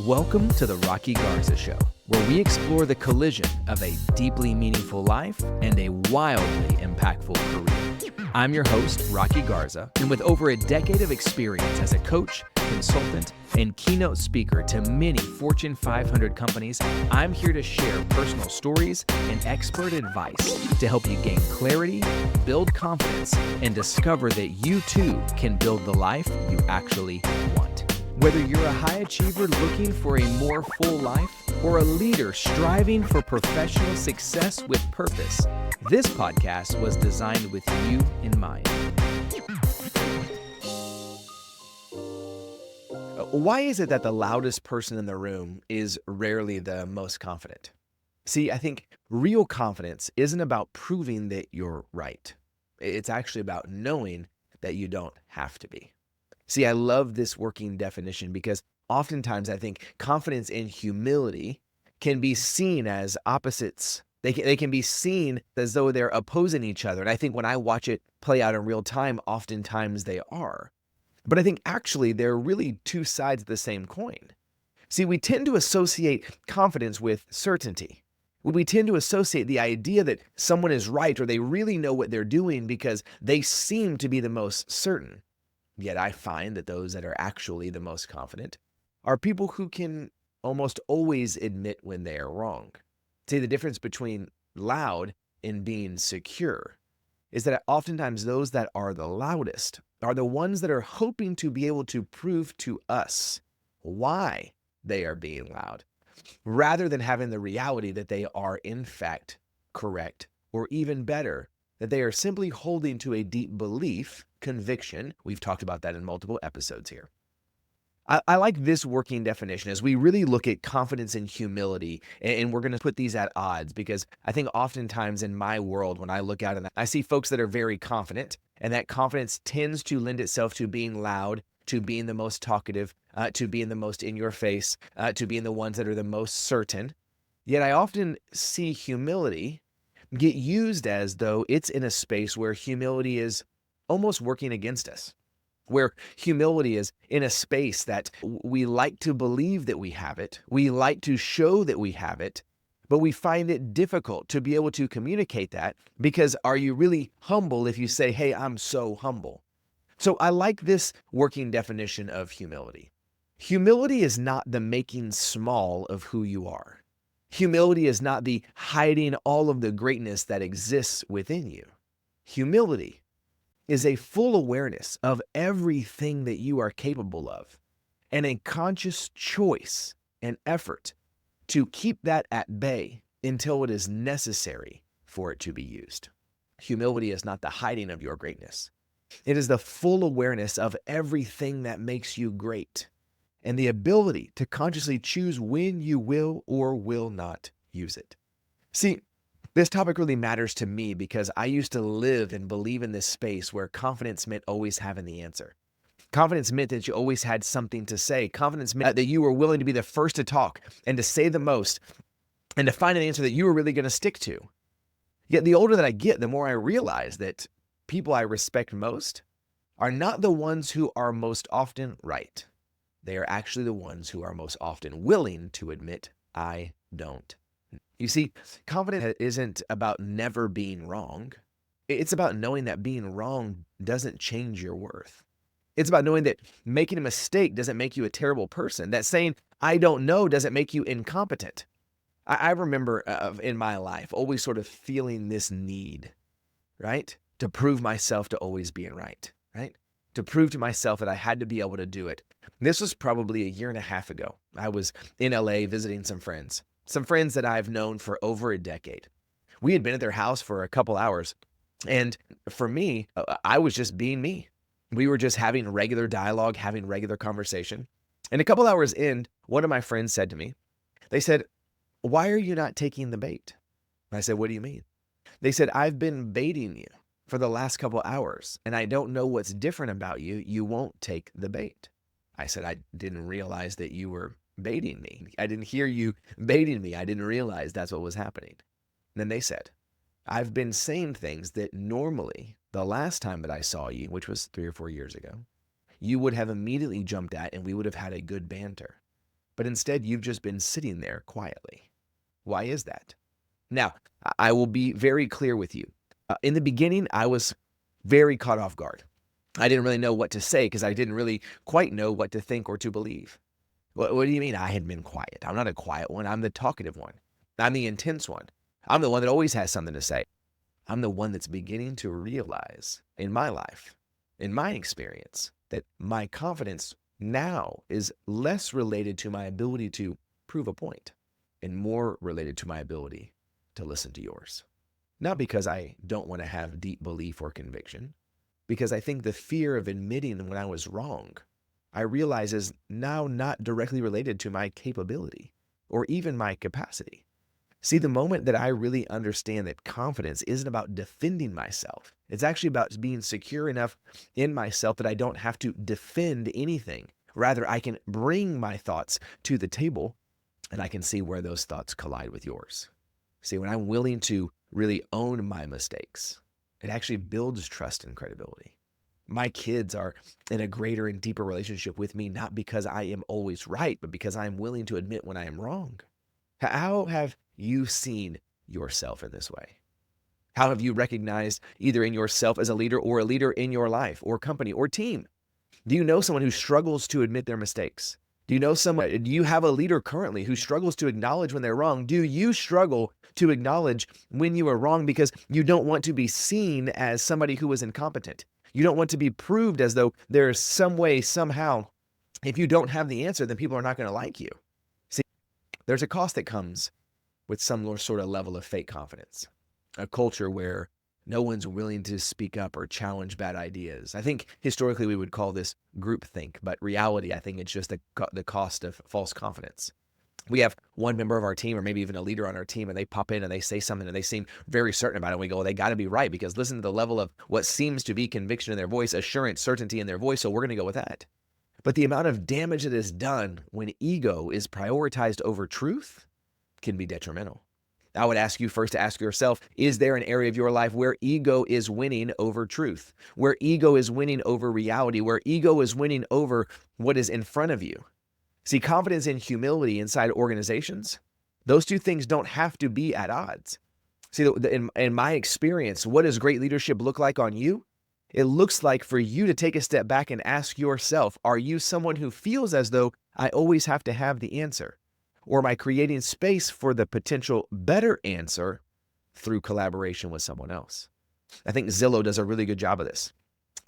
Welcome to the Rocky Garza Show, where we explore the collision of a deeply meaningful life and a wildly impactful career. I'm your host, Rocky Garza, and with over a decade of experience as a coach, consultant, and keynote speaker to many Fortune 500 companies, I'm here to share personal stories and expert advice to help you gain clarity, build confidence, and discover that you too can build the life you actually want. Whether you're a high achiever looking for a more full life or a leader striving for professional success with purpose, this podcast was designed with you in mind. Why is it that the loudest person in the room is rarely the most confident? See, I think real confidence isn't about proving that you're right. It's actually about knowing that you don't have to be. See, I love this working definition because oftentimes I think confidence and humility can be seen as opposites. They can be seen as though they're opposing each other. And I think when I watch it play out in real time, oftentimes they are. But I think actually they're really two sides of the same coin. See, we tend to associate confidence with certainty. We tend to associate the idea that someone is right or they really know what they're doing because they seem to be the most certain. Yet I find that those that are actually the most confident are people who can almost always admit when they are wrong. See, the difference between loud and being secure is that oftentimes those that are the loudest are the ones that are hoping to be able to prove to us why they are being loud, rather than having the reality that they are in fact correct, or even better, that they are simply holding to a deep belief, conviction. We've talked about that in multiple episodes here. I like this working definition as we really look at confidence and humility, and we're going to put these at odds because I think oftentimes in my world, when I look out and I see folks that are very confident, and that confidence tends to lend itself to being loud, to being the most talkative, to being the most in your face, to being the ones that are the most certain. Yet I often see humility get used as though it's in a space where humility is almost working against us, where humility is in a space that we like to believe that we have it, we like to show that we have it, but we find it difficult to be able to communicate that because are you really humble if you say, hey, I'm so humble? So I like this working definition of humility. Humility is not the making small of who you are. Humility is not the hiding all of the greatness that exists within you. Humility is a full awareness of everything that you are capable of and a conscious choice and effort to keep that at bay until it is necessary for it to be used. Humility is not the hiding of your greatness. It is the full awareness of everything that makes you great and the ability to consciously choose when you will or will not use it. See, this topic really matters to me because I used to live and believe in this space where confidence meant always having the answer. Confidence meant that you always had something to say. Confidence meant that you were willing to be the first to talk and to say the most and to find an answer that you were really going to stick to. Yet the older that I get, the more I realize that people I respect most are not the ones who are most often right. They are actually the ones who are most often willing to admit, I don't. You see, confidence isn't about never being wrong. It's about knowing that being wrong doesn't change your worth. It's about knowing that making a mistake doesn't make you a terrible person. That saying, I don't know, doesn't make you incompetent. I remember in my life always sort of feeling this need, right? To prove myself to always being right? To prove to myself that I had to be able to do it. This was probably a year and a half ago. I was in LA visiting some friends that I've known for over a decade. We had been at their house for a couple hours. And for me, I was just being me. We were just having regular dialogue, having regular conversation. And a couple hours in, one of my friends said to me, they said, why are you not taking the bait? I said, what do you mean? They said, I've been baiting you for the last couple hours, and I don't know what's different about you. You won't take the bait. I said, I didn't realize that you were baiting me. I didn't hear you baiting me. I didn't realize that's what was happening. And then they said, I've been saying things that normally the last time that I saw you, which was 3 or 4 years ago, you would have immediately jumped at and we would have had a good banter. but instead you've just been sitting there quietly. Why is that? Now, I will be very clear with you. In the beginning, I was very caught off guard. I didn't really know what to say because I didn't really quite know what to think or to believe. What do you mean I had been quiet? I'm not a quiet one. I'm the talkative one. I'm the intense one. I'm the one that always has something to say. I'm the one that's beginning to realize in my life, in my experience, that my confidence now is less related to my ability to prove a point and more related to my ability to listen to yours. Not because I don't want to have deep belief or conviction, because I think the fear of admitting when I was wrong, I realize is now not directly related to my capability or even my capacity. See, the moment that I really understand that confidence isn't about defending myself, it's actually about being secure enough in myself that I don't have to defend anything. Rather, I can bring my thoughts to the table and I can see where those thoughts collide with yours. See, when I'm willing to really own my mistakes, it actually builds trust and credibility. My kids are in a greater and deeper relationship with me, not because I am always right, but because I am willing to admit when I am wrong. How have you seen yourself in this way? How have you recognized either in yourself as a leader or a leader in your life or company or team? Do you know someone who struggles to admit their mistakes? Do you have a leader currently who struggles to acknowledge when they're wrong? Do you struggle to acknowledge when you are wrong because you don't want to be seen as somebody who is incompetent? You don't want to be proved as though there's some way, somehow, if you don't have the answer, then people are not going to like you. See, there's a cost that comes with some sort of level of fake confidence, a culture where no one's willing to speak up or challenge bad ideas. I think historically we would call this groupthink, but reality, I think it's just the cost of false confidence. We have one member of our team or maybe even a leader on our team and they pop in and they say something and they seem very certain about it. And we go, well, they got to be right because listen to the level of what seems to be conviction in their voice, assurance, certainty in their voice. So we're going to go with that. But the amount of damage that is done when ego is prioritized over truth can be detrimental. I would ask you first to ask yourself, is there an area of your life where ego is winning over truth, where ego is winning over reality, where ego is winning over what is in front of you? See, confidence and humility inside organizations, those two things don't have to be at odds. See, in my experience, what does great leadership look like on you? It looks like for you to take a step back and ask yourself, are you someone who feels as though I always have to have the answer? Or am I creating space for the potential better answer through collaboration with someone else? I think Zillow does a really good job of this.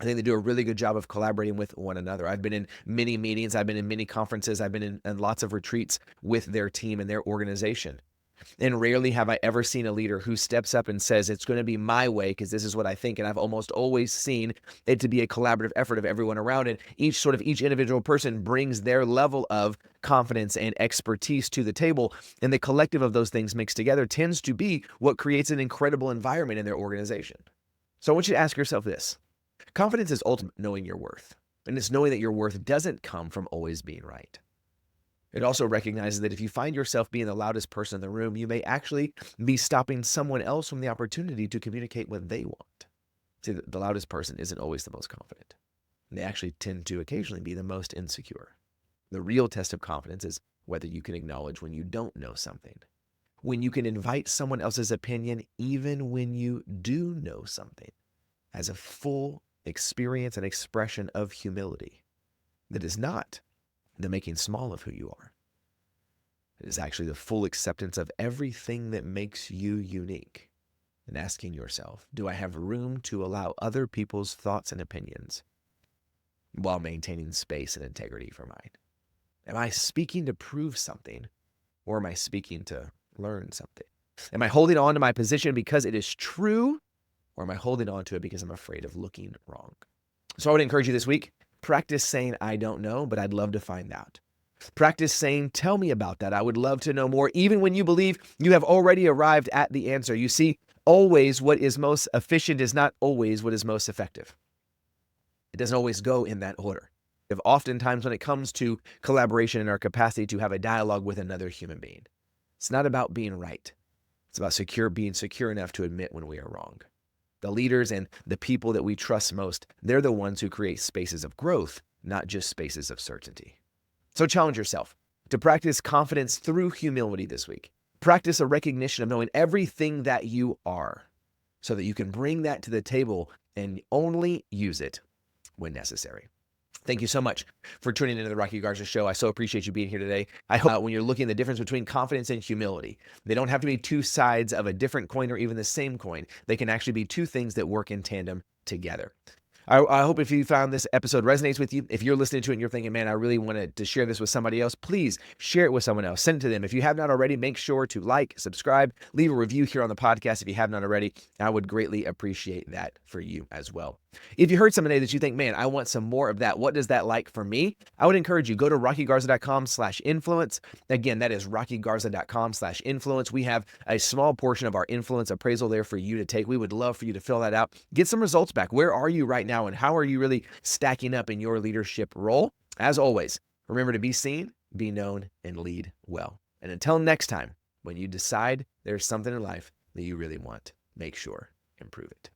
I think they do a really good job of collaborating with one another. I've been in many meetings. I've been in many conferences. I've been in lots of retreats with their team and their organization. And rarely have I ever seen a leader who steps up and says, it's going to be my way because this is what I think. And I've almost always seen it to be a collaborative effort of everyone around it. Each individual person brings their level of confidence and expertise to the table. And the collective of those things mixed together tends to be what creates an incredible environment in their organization. So I want you to ask yourself this. Confidence is ultimately knowing your worth. And it's knowing that your worth doesn't come from always being right. It also recognizes that if you find yourself being the loudest person in the room, you may actually be stopping someone else from the opportunity to communicate what they want. See, the loudest person isn't always the most confident. They actually tend to occasionally be the most insecure. The real test of confidence is whether you can acknowledge when you don't know something, when you can invite someone else's opinion even when you do know something, as a full experience and expression of humility that is not the making small of who you are. It is actually the full acceptance of everything that makes you unique. And asking yourself, do I have room to allow other people's thoughts and opinions while maintaining space and integrity for mine? Am I speaking to prove something or am I speaking to learn something? Am I holding on to my position because it is true or am I holding on to it because I'm afraid of looking wrong? So I would encourage you this week, practice saying, I don't know, but I'd love to find out. Practice saying, tell me about that. I would love to know more, even when you believe you have already arrived at the answer. You see, always what is most efficient is not always what is most effective. It doesn't always go in that order. If oftentimes when it comes to collaboration and our capacity to have a dialogue with another human being, it's not about being right. It's about being secure enough to admit when we are wrong. The leaders and the people that we trust most, they're the ones who create spaces of growth, not just spaces of certainty. So challenge yourself to practice confidence through humility this week. Practice a recognition of knowing everything that you are so that you can bring that to the table and only use it when necessary. Thank you so much for tuning into the Rocky Garza Show. I so appreciate you being here today. I hope when you're looking at the difference between confidence and humility, they don't have to be two sides of a different coin or even the same coin. They can actually be two things that work in tandem together. I hope if you found this episode resonates with you, if you're listening to it and you're thinking, man, I really wanted to share this with somebody else, please share it with someone else. Send it to them. If you have not already, make sure to like, subscribe, leave a review here on the podcast if you have not already. I would greatly appreciate that for you as well. If you heard something today that you think, man, I want some more of that, what does that like for me? I would encourage you, go to rockygarza.com/influence. Again, that is rockygarza.com/influence. We have a small portion of our influence appraisal there for you to take. We would love for you to fill that out. Get some results back. Where are you right now and how are you really stacking up in your leadership role? As always, remember to be seen, be known, and lead well. And until next time, when you decide there's something in life that you really want, make sure, improve it.